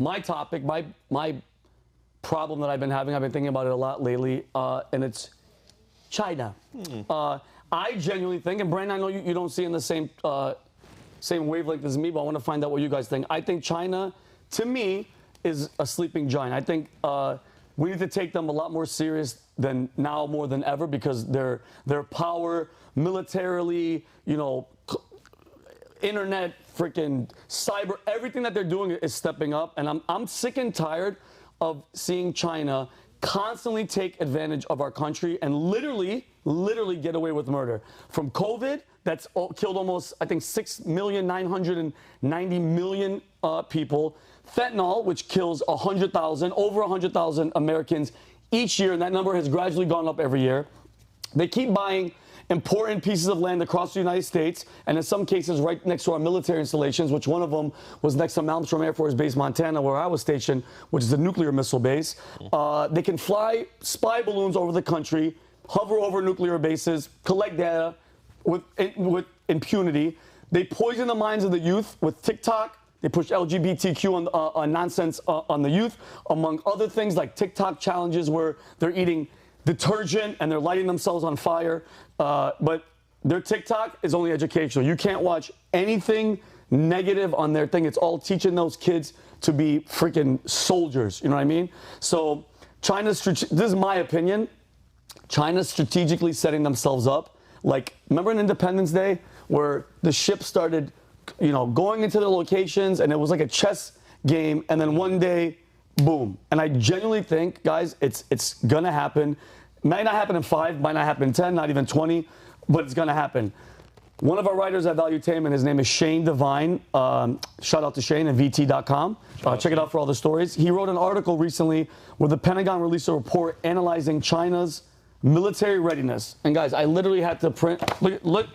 my topic, my problem that I've been having. I've been thinking about it a lot lately, and it's China. I genuinely think, and Brandon, I know you don't see in the same wavelength as me, but I want to find out what you guys think. I think China, to me, is a sleeping giant. I think we need to take them a lot more serious than now, more than ever, because their power militarily, internet, freaking cyber, everything that they're doing is stepping up. And I'm sick and tired of seeing China constantly take advantage of our country and literally get away with murder. From COVID, that's killed almost, I think, 6,990,000 people. Fentanyl, which kills over 100,000 Americans each year, and that number has gradually gone up every year. They keep buying important pieces of land across the United States, and in some cases right next to our military installations, which one of them was next to Malmstrom Air Force Base, Montana, where I was stationed, which is a nuclear missile base. They can fly spy balloons over the country, hover over nuclear bases, collect data with impunity. They poison the minds of the youth with TikTok. They push LGBTQ nonsense on the youth, among other things like TikTok challenges where they're eating detergent and they're lighting themselves on fire. But their TikTok is only educational. You can't watch anything negative on their thing. It's all teaching those kids to be freaking soldiers. You know what I mean? So this is my opinion, China's strategically setting themselves up. Like, remember in Independence Day where the ship started, going into the locations and it was like a chess game, and then one day, boom. And I genuinely think, guys, it's gonna happen. Might not happen in 5, might not happen in 10, not even 20, but it's gonna happen. One of our writers at Valuetainment, his name is Shane Devine. Shout out to Shane at VT.com. Check it out for all the stories. He wrote an article recently where the Pentagon released a report analyzing China's military readiness. And guys, I literally had to print, look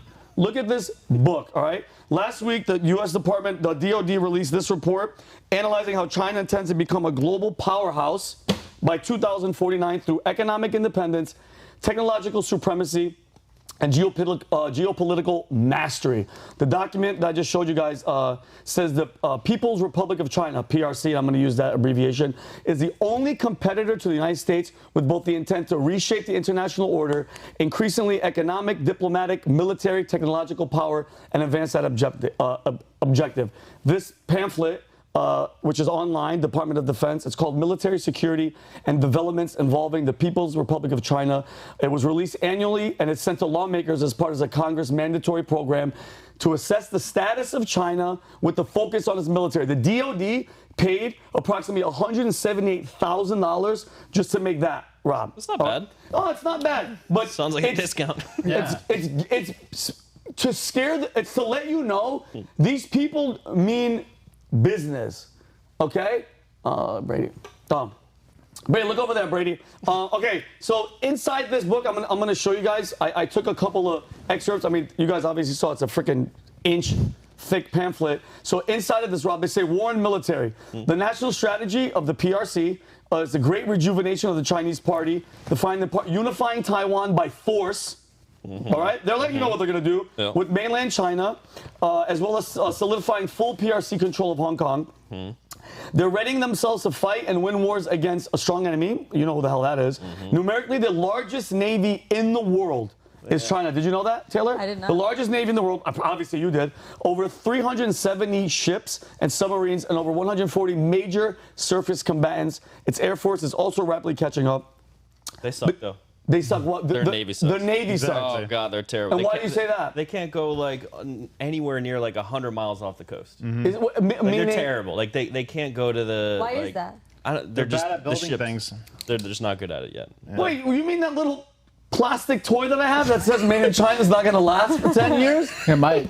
at this book, all right? Last week, the U.S. Department, the DOD released this report analyzing how China intends to become a global powerhouse by 2049 through economic independence, technological supremacy, and geopolitical mastery. The document that I just showed you guys says the People's Republic of China, PRC, I'm going to use that abbreviation, is the only competitor to the United States with both the intent to reshape the international order, increasingly economic, diplomatic, military, technological power, and advance that objective. This pamphlet, which is online, Department of Defense. It's called Military Security and Developments Involving the People's Republic of China. It was released annually, and it's sent to lawmakers as part of a Congress mandatory program to assess the status of China with the focus on its military. The DOD paid approximately $178,000 just to make that, Rob. That's not bad. Oh, it's not bad. But sounds like a discount. Yeah. It's to scare, it's to let you know these people mean business, okay? Brady, Brady, look over there, Brady. Okay, so inside this book, I'm gonna show you guys. I took a couple of excerpts. I mean, you guys obviously saw it's a freaking inch-thick pamphlet. So inside of this, Rob, they say war and military. The national strategy of the PRC is the great rejuvenation of the Chinese Party, unifying Taiwan by force. All right, they're letting you know what they're going to do with mainland China, as well as solidifying full PRC control of Hong Kong. They're readying themselves to fight and win wars against a strong enemy. You know who the hell that is. Numerically, the largest navy in the world is China. Did you know that, Taylor? I did not. The largest navy in the world, obviously you did, over 370 ships and submarines and over 140 major surface combatants. Its air force is also rapidly catching up. They suck, though. They suck. What? Their Navy sucks. Their Navy sucks. Oh, God, they're terrible. And why do you say that? They can't go, like, anywhere near, like, 100 miles off the coast. They're terrible. Like, they can't go to the... Why like, is that? They're just bad at building things. They're just not good at it yet. Yeah. Wait, you mean that little plastic toy that I have that says made in China is not going to last for 10 years? It might.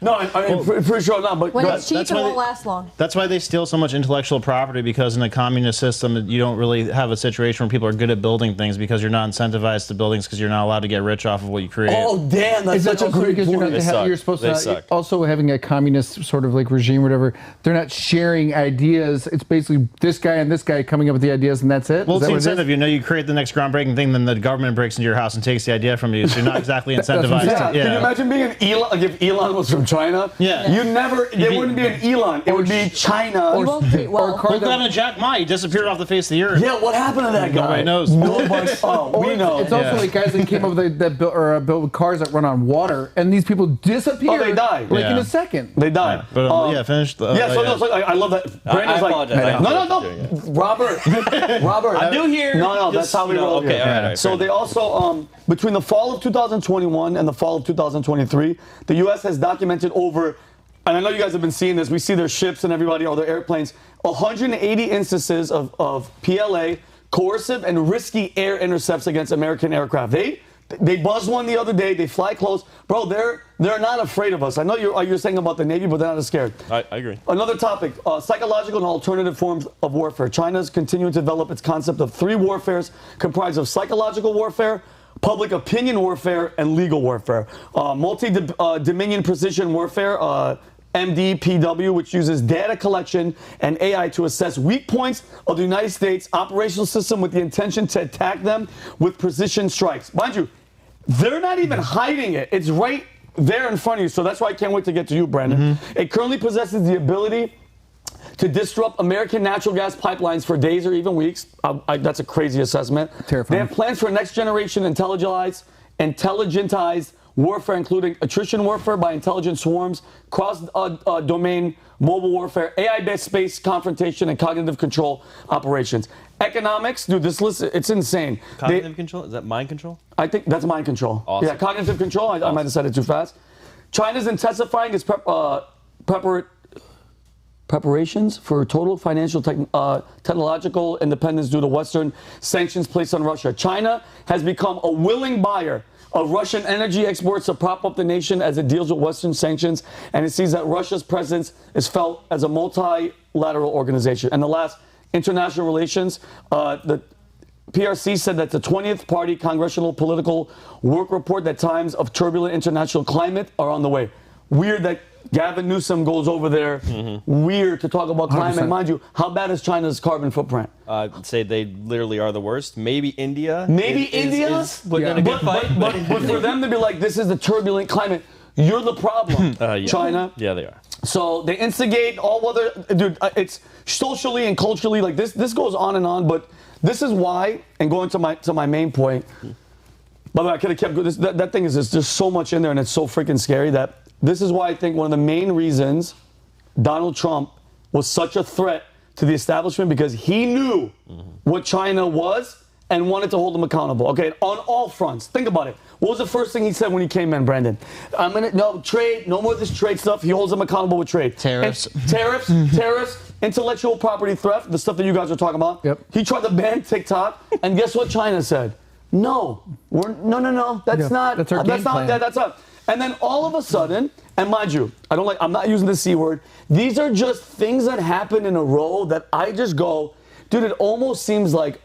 No, I'm pretty sure not. But when it's cheap, That's it why won't they- last long. That's why they steal so much intellectual property, because in a communist system, you don't really have a situation where people are good at building things because you're not incentivized to buildings because you're not allowed to get rich off of what you create. Oh, damn, that's such a great because point. you're supposed They to suck. also having a communist sort of like regime or whatever. They're not sharing ideas. It's basically this guy and this guy coming up with the ideas, and that's it. Well, Is it's that the what it is? incentive. You know, you create the next groundbreaking thing, then the government breaks into your house and takes the idea from you, so you're not exactly incentivized. Can you imagine being an Elon, like if Elon was from China? China. Yeah. You never. There wouldn't be an Elon. It would be China. Or Look down at Jack Ma. He disappeared off the face of the earth. Yeah, what happened to that guy? Nobody knows. Nobody. Oh, we know. It's also like guys that came up with that build cars that run on water, and these people disappear. Oh, they died. Like in Yeah. a second. They died. But finish the. I love that. Brandon's like, apologize. no, Robert. I'm new here. No, that's how we roll. Okay, here. all right. So they also, between the fall of 2021 and the fall of 2023, the U.S. has documented over, and I know you guys have been seeing this, we see their ships and everybody, all their airplanes, 180 instances of PLA, coercive and risky air intercepts against American aircraft. They buzzed one the other day. They fly close. Bro, they're not afraid of us. I know you're saying about the Navy, but they're not as scared. I agree. Another topic, psychological and alternative forms of warfare. China's continuing to develop its concept of three warfares comprised of psychological warfare, public opinion warfare, and legal warfare. Multi-dominion precision warfare, MDPW, which uses data collection and AI to assess weak points of the United States operational system with the intention to attack them with precision strikes. Mind you, they're not even hiding it. It's right there in front of you. So that's why I can't wait to get to you, Brandon. It currently possesses the ability to disrupt American natural gas pipelines for days or even weeks. That's a crazy assessment. Terrifying. They have plans for next generation intelligentized warfare, including attrition warfare by intelligent swarms, cross-domain mobile warfare, AI-based space confrontation, and cognitive control operations. Economics, dude, this list, it's insane. Cognitive control? Is that mind control? I think that's mind control. Awesome. Yeah, cognitive control. I might have said it too fast. China's intensifying its preparations for total financial technological independence due to Western sanctions placed on Russia. China has become a willing buyer of Russian energy exports to prop up the nation as it deals with Western sanctions, and it sees that Russia's presence is felt as a multilateral organization. And the last, international relations, the PRC said that the 20th Party Congressional Political Work Report that times of turbulent international climate are on the way. Weird that Gavin Newsom goes over there, weird to talk about climate. 100%. Mind you, how bad is China's carbon footprint? I'd say they literally are the worst. Maybe India. Maybe is India? putting in a good fight. But for them to be like, this is the turbulent climate, you're the problem, Yeah. China. Yeah, they are. So they instigate all other, dude, it's socially and culturally, like this goes on and on, but this is why, and going to my main point, by the way, I could have kept going, that thing is just so much in there and it's so freaking scary that this is why I think one of the main reasons Donald Trump was such a threat to the establishment, because he knew what China was and wanted to hold them accountable. Okay, on all fronts. Think about it. What was the first thing he said when he came in, Brandon? Trade, no more of this trade stuff. He holds them accountable with trade. Tariffs. Tariffs, intellectual property theft, the stuff that you guys are talking about. Yep. He tried to ban TikTok, and guess what China said? No. No. That's not. That's our game plan. That's not. And then all of a sudden, and mind you, I'm not using the C word. These are just things that happen in a row that I just go, dude, it almost seems like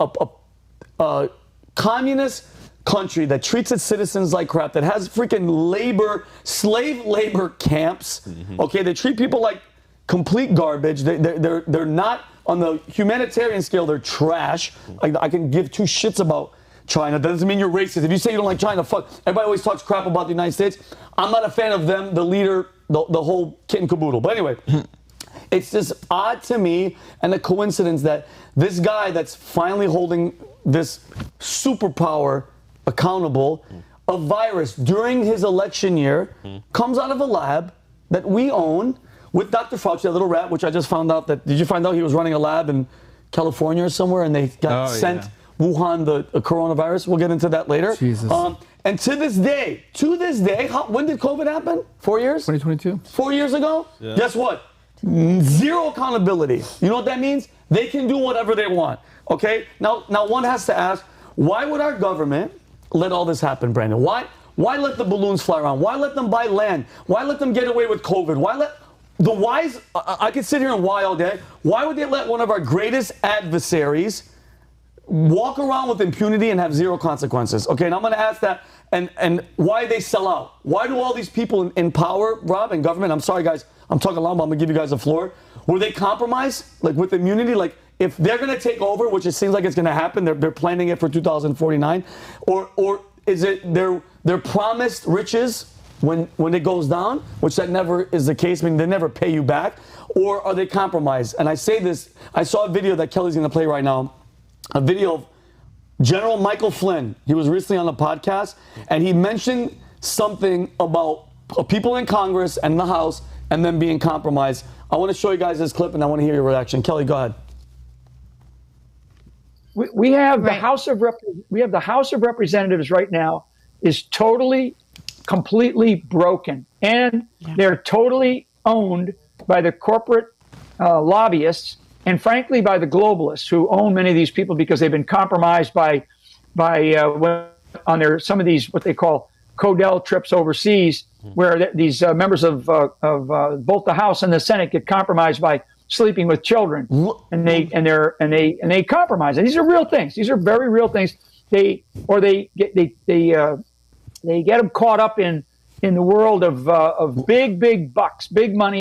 a communist country that treats its citizens like crap, that has freaking slave labor camps. Okay, they treat people like complete garbage. They're not on the humanitarian scale. They're trash. I can give two shits about China. That doesn't mean you're racist. If you say you don't like China, fuck. Everybody always talks crap about the United States. I'm not a fan of them, the leader, the whole kit and caboodle. But anyway, it's just odd to me and a coincidence that this guy that's finally holding this superpower accountable, a virus during his election year, comes out of a lab that we own with Dr. Fauci, that little rat, which I just found out that, did you find out he was running a lab in California or somewhere and they got sent Wuhan the coronavirus? We'll get into that later. Jesus. And to this day, when did COVID happen? 4 years? 2022. 4 years ago? Yeah. Guess what? Zero accountability. You know what that means? They can do whatever they want. Okay? Now one has to ask, why would our government let all this happen, Brandon? Why let the balloons fly around? Why let them buy land? Why let them get away with COVID? Why let the whys? I could sit here and why all day. Why would they let one of our greatest adversaries walk around with impunity and have zero consequences? Okay, and I'm going to ask that, and why they sell out. Why do all these people in power, Rob, and government, I'm sorry guys, I'm talking long, but I'm going to give you guys the floor. Were they compromised, like with immunity? Like if they're going to take over, which it seems like it's going to happen, they're planning it for 2049, or is it their promised riches when it goes down, which that never is the case, I mean, they never pay you back, or are they compromised? And I say this, I saw a video that Kelly's going to play right now, a video of General Michael Flynn. He was recently on the podcast, and he mentioned something about people in Congress and the House and them being compromised. I want to show you guys this clip, and I want to hear your reaction. Kelly, go ahead. We have the House of Representatives right now is totally, completely broken, and they're totally owned by the corporate lobbyists, and frankly by the globalists who own many of these people because they've been compromised on some of these what they call Codell trips overseas, where these members of both the House and the Senate get compromised by sleeping with children, and they compromise. And these are real things. These are very real things. They get them caught up in the world of big bucks, big money.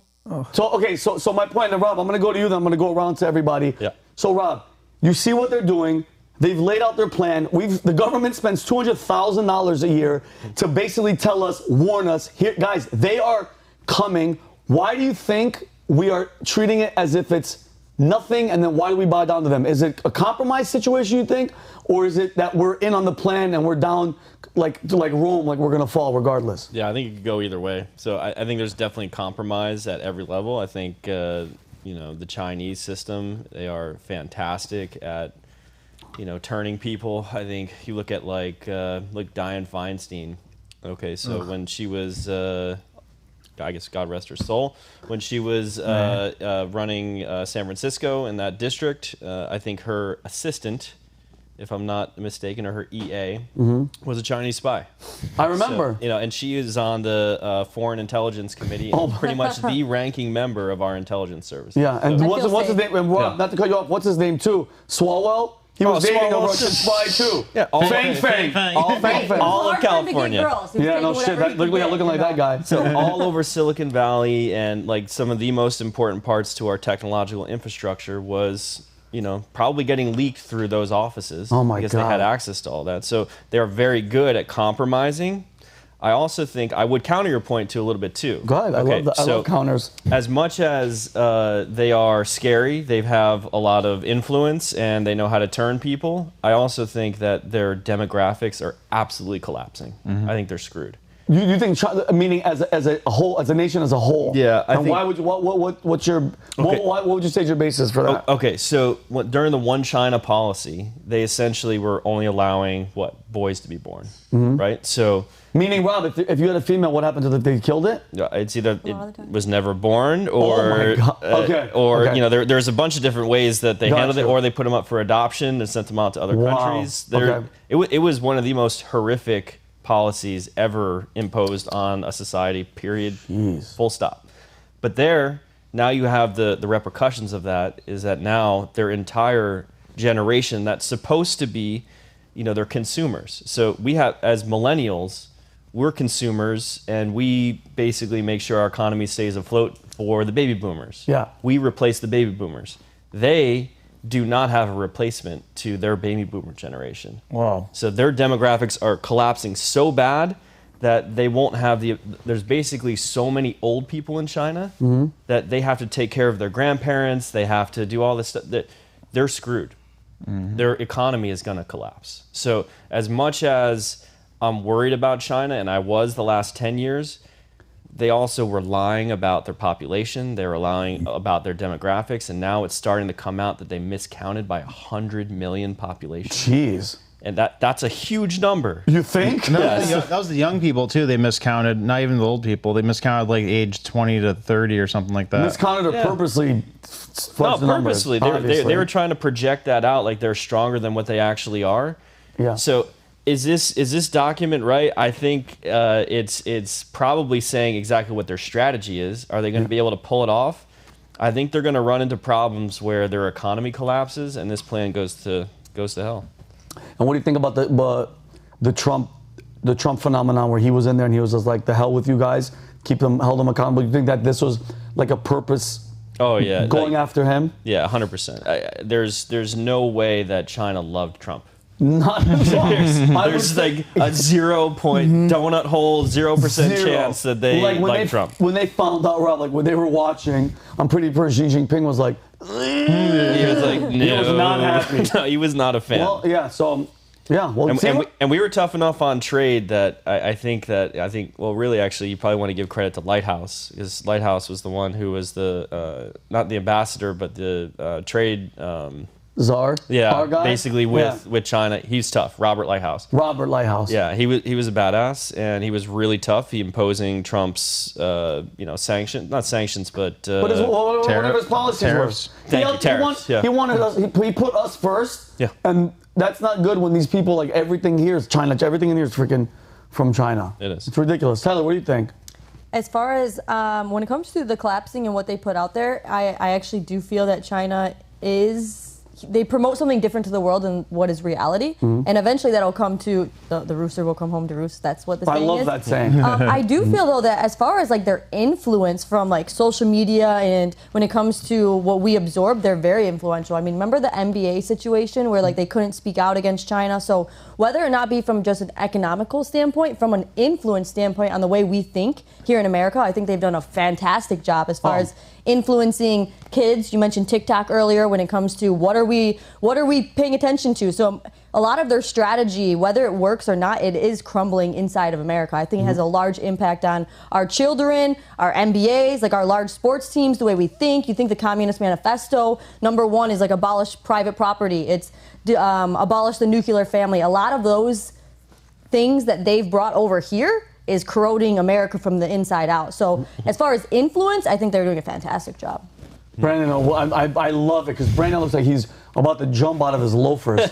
So my point, and Rob, I'm going to go to you, then I'm going to go around to everybody. Yeah. So Rob, you see what they're doing. They've laid out their plan. The government spends $200,000 a year to basically tell us, warn us, here, guys, they are coming. Why do you think we are treating it as if it's nothing, and then why do we bow down to them? Is it a compromise situation, you think? Or is it that we're in on the plan and we're down like Rome, like we're going to fall regardless? Yeah, I think it could go either way. So I think there's definitely compromise at every level. I think, the Chinese system, they are fantastic at, turning people. I think you look at like Dianne Feinstein. Okay, so when she was, I guess God rest her soul, when she was running San Francisco in that district, I think her assistant, if I'm not mistaken, or her EA, was a Chinese spy. I remember. So, and she is on the Foreign Intelligence Committee, and pretty much the ranking member of our intelligence service. Yeah, and so, what's his name? And not to cut you off, what's his name too? Swalwell? He was dating a Russian spy too. Yeah, all of California. Yeah, no shit. Looking like that guy. So all over Silicon Valley, and like some of the most important parts to our technological infrastructure was, probably getting leaked through those offices. Oh my because God. they had access to all that. So they're very good at compromising. I also think I would counter your point too a little bit too. Go ahead. I love counters. As much as they are scary, they have a lot of influence and they know how to turn people. I also think that their demographics are absolutely collapsing. I think they're screwed. You think, meaning as a whole, as a nation as a whole? Yeah, I think. Why would you? What would you say is your basis for that? Okay, so during the One China policy, they essentially were only allowing boys to be born, right? So. Meaning, Rob, if you had a female, what happened to it? They killed it? It's either it was never born, or there's a bunch of different ways that they handled it, or they put them up for adoption and sent them out to other countries. It was one of the most horrific policies ever imposed on a society, period. Jeez. Full stop. But now you have the repercussions of that, is that now their entire generation that's supposed to be, they're consumers. So we have, as millennials, we're consumers, and we basically make sure our economy stays afloat for the baby boomers. Yeah. We replace the baby boomers. They do not have a replacement to their baby boomer generation. Wow. So their demographics are collapsing so bad that they won't have there's basically so many old people in China that they have to take care of their grandparents. They have to do all this stuff. They're screwed. Their economy is going to collapse. So as much as I'm worried about China, and I was the last 10 years, they also were lying about their population. They were lying about their demographics, and now it's starting to come out that they miscounted by 100 million population. Jeez. And that's a huge number. You think? No, that was the young people too. They miscounted, not even the old people. They miscounted like age 20 to 30 or something like that. Miscounted or purposely? Not purposely. They were trying to project that out like they're stronger than what they actually are. Yeah. So is this document right? I think it's probably saying exactly what their strategy is. Are they going to be able to pull it off? I think they're going to run into problems where their economy collapses and this plan goes to hell. And what do you think about the Trump phenomenon, where he was in there and he was just like, the hell with you guys, held them accountable? You think that this was like a purpose? Oh yeah, going after him? Yeah, 100%. There's no way that China loved Trump. Not There's like a 0 point donut hole, 0% chance that they like Trump. When they found out, Rob, like when they were watching, I'm pretty sure Xi Jinping was like, He was like, no. He was not happy. No, he was not a fan. well, yeah, so, yeah. Well, and we were tough enough on trade that I think, well, really, actually, you probably want to give credit to Lighthouse, because Lighthouse was the one who was the, not the ambassador, but the trade... Czar? Yeah, our guy? basically with China. He's tough. Robert Lighthouse. Robert Lighthouse. Yeah, he was a badass, and he was really tough. He imposing Trump's, not sanctions, but whatever his policies tariffs. were. Thank you, tariffs. He wanted us. He put us first. Yeah. And that's not good when these people, like, everything here is China. Everything in here is freaking from China. It is. It's ridiculous. Tyler, what do you think? As far as when it comes to the collapsing and what they put out there, I actually do feel that China they promote something different to the world than what is reality. And eventually that'll come to, the rooster will come home to roost. That's what the saying is. I love that saying. I do feel, though, that as far as like their influence from like social media and when it comes to what we absorb, they're very influential. I mean, remember the NBA situation where like they couldn't speak out against China? So whether or not be from just an economical standpoint, from an influence standpoint on the way we think here in America, I think they've done a fantastic job as far as influencing kids. You mentioned TikTok earlier when it comes to what are we paying attention to. So a lot of their strategy, whether it works or not, it is crumbling inside of America. I think it has a large impact on our children, our MBAs, like our large sports teams, the way we think. You think the Communist Manifesto, #1 is like abolish private property. It's abolish the nuclear family. A lot of those things that they've brought over here is corroding America from the inside out. So as far as influence, I think they're doing a fantastic job. Brandon, I love it because Brandon looks like he's about to jump out of his loafers.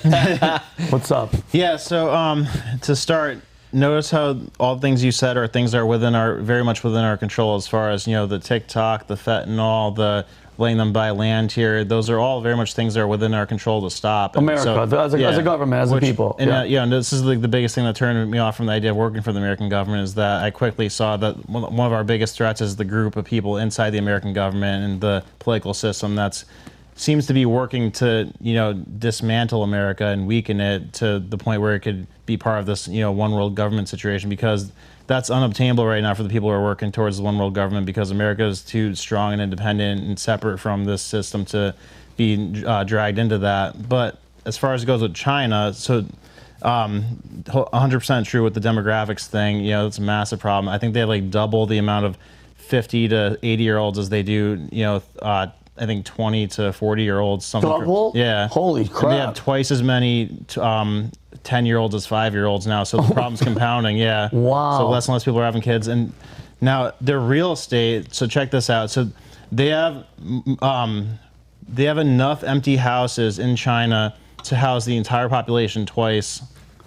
What's up? Yeah, so to start, notice how all the things you said are things that are very much within our control, as far as, the TikTok, the fentanyl, the letting them buy land here. Those are all very much things that are within our control to stop. America, as a government, as a people. And, and this is the biggest thing that turned me off from the idea of working for the American government, is that I quickly saw that one of our biggest threats is the group of people inside the American government and the political system that seems to be working to, dismantle America and weaken it to the point where it could be part of this, one world government situation, because that's unobtainable right now for the people who are working towards the one world government, because America is too strong and independent and separate from this system to be dragged into that. But as far as it goes with China, so 100% true with the demographics thing. It's a massive problem. I think they have like double the amount of 50 to 80-year-olds as they do, I think 20 to 40-year-olds. Double? Yeah. Holy crap. And they have twice as many 10-year-olds as 5-year-olds now, so the problem's compounding. Yeah. Wow. So less and less people are having kids, and now their real estate. So check this out. So they have enough empty houses in China to house the entire population twice.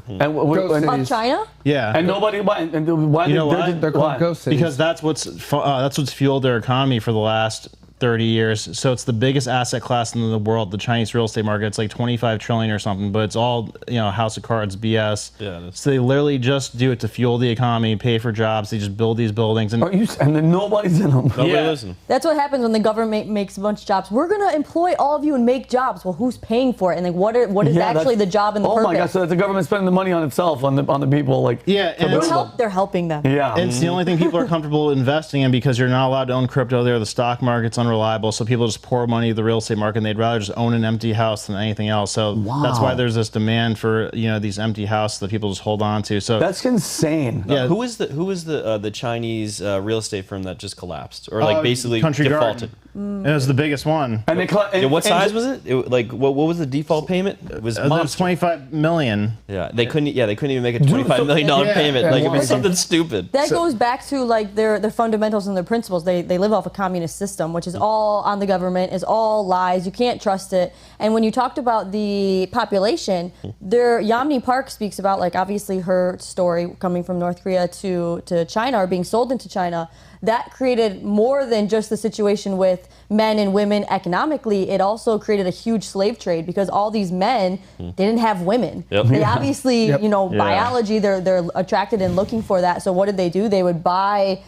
And Of China? Yeah. And nobody. Why? They're called ghost cities. Because that's what's fueled their economy for the last 30 years. So it's the biggest asset class in the world, the Chinese real estate market. It's like 25 trillion or something, but it's all, house of cards BS. Yeah. So they literally just do it to fuel the economy, pay for jobs. They just build these buildings. And then nobody's in them. Nobody listen. That's what happens when the government makes a bunch of jobs. We're going to employ all of you and make jobs. Well, who's paying for it? And like, what is actually the job and the purpose? Oh my God! So that's the government spending the money on itself, on the people, like. Yeah, and they're helping them. Yeah. It's the only thing people are comfortable investing in, because you're not allowed to own crypto there. The stock market's unreliable, so people just pour money to the real estate market, and they'd rather just own an empty house than anything else. So that's why there's this demand for these empty houses that people just hold on to. So that's insane. Yeah. Who was the Chinese real estate firm that just collapsed, or like basically Country defaulted? Garden. It was the biggest one. And what size was it? What was the default payment? It was monster. 25 million. Yeah, they couldn't even make a $25 million payment. Like it was something stupid. That goes back to like their fundamentals and their principles. They live off a communist system, which is all on the government, is all lies. You can't trust it. And when you talked about the population, Yamni Park speaks about, like, obviously her story coming from North Korea to China, or being sold into China. That created more than just the situation with men and women economically. It also created a huge slave trade, because all these men didn't have women. Yep. They obviously, biology, they're attracted and looking for that. So what did they do? They would buy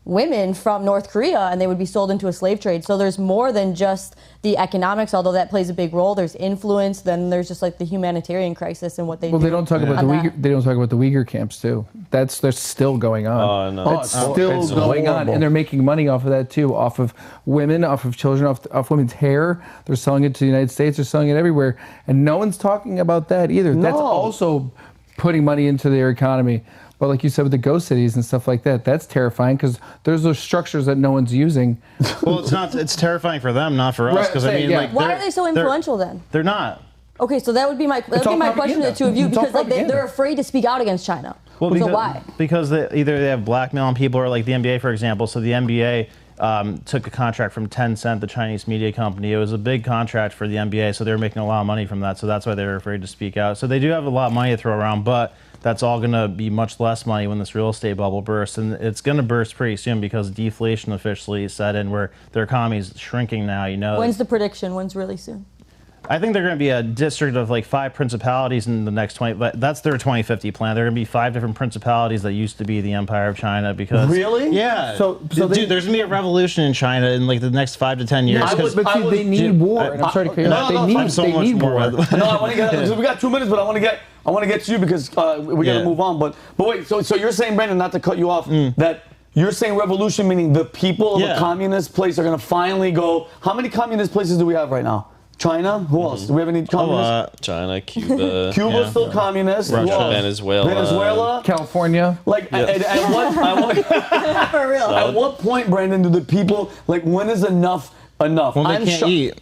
women from North Korea, and they would be sold into a slave trade. So there's more than just the economics, although that plays a big role. There's influence. Then there's just like the humanitarian crisis and what they do. Well, they don't talk about the Uyghur. They don't talk about the Uyghur camps too. That's still going on. Oh, no. That's still going on, and they're making money off of that too, off of women, off of children, off women's hair. They're selling it to the United States. They're selling it everywhere, and no one's talking about that either. No. That's also putting money into their economy. But like you said with the ghost cities and stuff like that, that's terrifying because there's those structures that no one's using. Well, it's not. It's terrifying for them, not for us. Because I mean, like, why are they so influential then? They're not. Okay, so that would be my question to the two of you, because like they're afraid to speak out against China. Well, so why? Because either they have blackmailing people, or like the NBA, for example. So the NBA took a contract from Tencent, the Chinese media company. It was a big contract for the NBA, so they were making a lot of money from that. So that's why they were afraid to speak out. So they do have a lot of money to throw around, but that's all going to be much less money when this real estate bubble bursts. And it's going to burst pretty soon because deflation officially set in, where their economy is shrinking now, you know. When's the prediction? When's really soon? I think they're going to be a district of like 5 principalities in the next 20. But that's their 2050 plan. They're going to be 5 different principalities that used to be the Empire of China. Because really, yeah. So dude, there's going to be a revolution in China in like the next 5 to 10 years. They need war. And I'm sorry to cut you off. They need war. No, I want to get. We got 2 minutes, but I want to get to you because we got to move on. But wait, so you're saying, Brandon, not to cut you off, that you're saying revolution, meaning the people of a communist place are going to finally go. How many communist places do we have right now? China? Who else? Do we have any communists? China, Cuba. Cuba's still communist. Russia, Venezuela. California. Like, at For real. At what point, Brandon, do the people, like, when is enough enough? Well, they can't eat.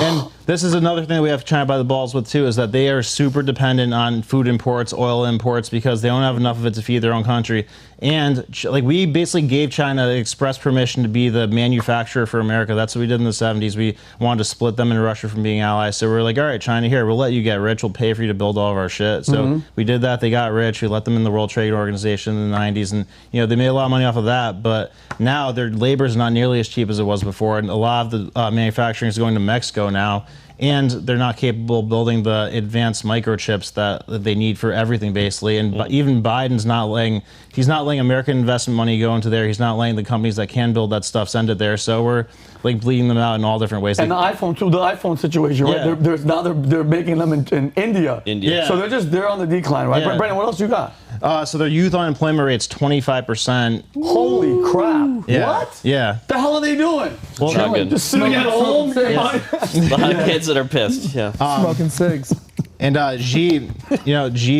And this is another thing that we have China by the balls with too, is that they are super dependent on food imports, oil imports, because they don't have enough of it to feed their own country. And like, we basically gave China express permission to be the manufacturer for America. That's what we did in the 70s. We wanted to split them and Russia from being allies. So we're like, all right, China, here, we'll let you get rich. We'll pay for you to build all of our shit. So we did that. They got rich. We let them in the World Trade Organization in the 90s. And, you know, they made a lot of money off of that. But now their labor is not nearly as cheap as it was before. And a lot of the manufacturing is going to Mexico now. And they're not capable of building the advanced microchips that they need for everything, basically. And even Biden's not letting American investment money go into there. He's not letting the companies that can build that stuff send it there. So we're like bleeding them out in all different ways. And the iPhone too, the iPhone situation, right? They're making them in India. Yeah. So they're on the decline, right? Yeah. Brandon, what else you got? So their youth unemployment rate's 25%. Holy crap! Yeah. What? Yeah. The hell are they doing? Well, Just sitting at home. A lot of kids that are pissed. Yeah. Smoking cigs. And Xi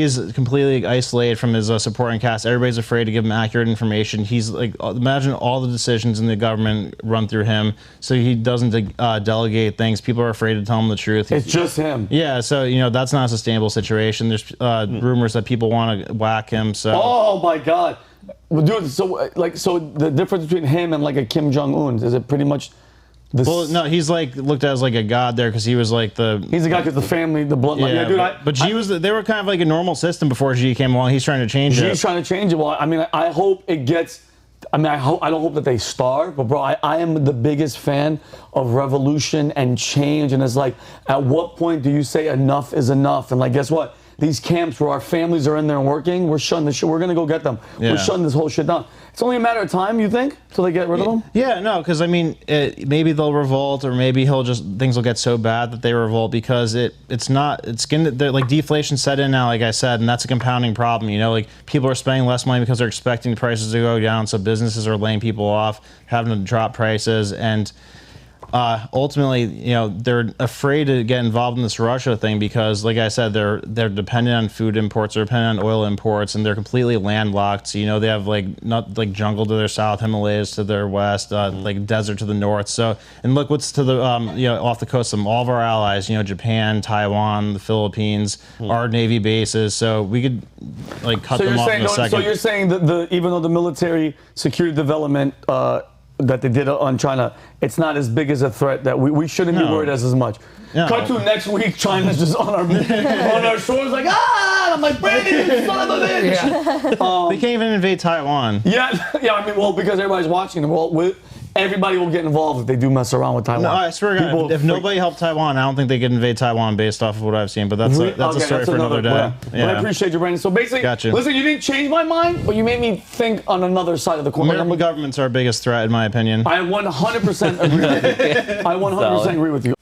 is completely isolated from his supporting cast. Everybody's afraid to give him accurate information. He's like, imagine all the decisions in the government run through him, so he doesn't delegate things. People are afraid to tell him the truth. It's just him. Yeah, so that's not a sustainable situation. There's rumors that people want to whack him. So. Oh my God, well, dude. So the difference between him and like a Kim Jong-un, is it pretty much? Well, no, he's like looked at as like a god there because he was like He's a guy because the family, the bloodline. Yeah, dude. But Xi they were kind of like a normal system before Xi came along. He's trying to change it. He's trying to change it. Well, I mean, I hope it gets. I mean, I don't hope that they starve, but bro, I am the biggest fan of revolution and change. And it's like, at what point do you say enough is enough? And like, guess what? These camps where our families are in there and working, we're shutting this shit. We're gonna go get them. Yeah. We're shutting this whole shit down. It's only a matter of time, you think, till they get rid of them? Yeah, no, because I mean, maybe they'll revolt, or maybe things will get so bad that they revolt, because like deflation set in now, like I said, and that's a compounding problem. Like people are spending less money because they're expecting prices to go down, so businesses are laying people off, having to drop prices, and ultimately, they're afraid to get involved in this Russia thing because, like I said, they're dependent on food imports, they're dependent on oil imports, and they're completely landlocked. So, they have not jungle to their south, Himalayas to their west, like desert to the north. So, and look what's to the off the coast of all of our allies. Japan, Taiwan, the Philippines, our Navy bases. So we could cut them off in a second. So you're saying that even though the military security development that they did on China, it's not as big as a threat that we shouldn't be worried as much. No. Cut to next week, China's just on our shores like, I'm like, Brady, son of a bitch. Yeah. They can't even invade Taiwan. Yeah, I mean, well, because everybody's watching them. everybody will get involved if they do mess around with Taiwan. No, I swear to God, if nobody helped Taiwan, I don't think they could invade Taiwan based off of what I've seen. But that's a story for another day. But I appreciate you, Brandon. So basically, listen, you didn't change my mind, but you made me think on another side of the coin. American government's our biggest threat, in my opinion. I 100% agree with you. I 100% agree with you.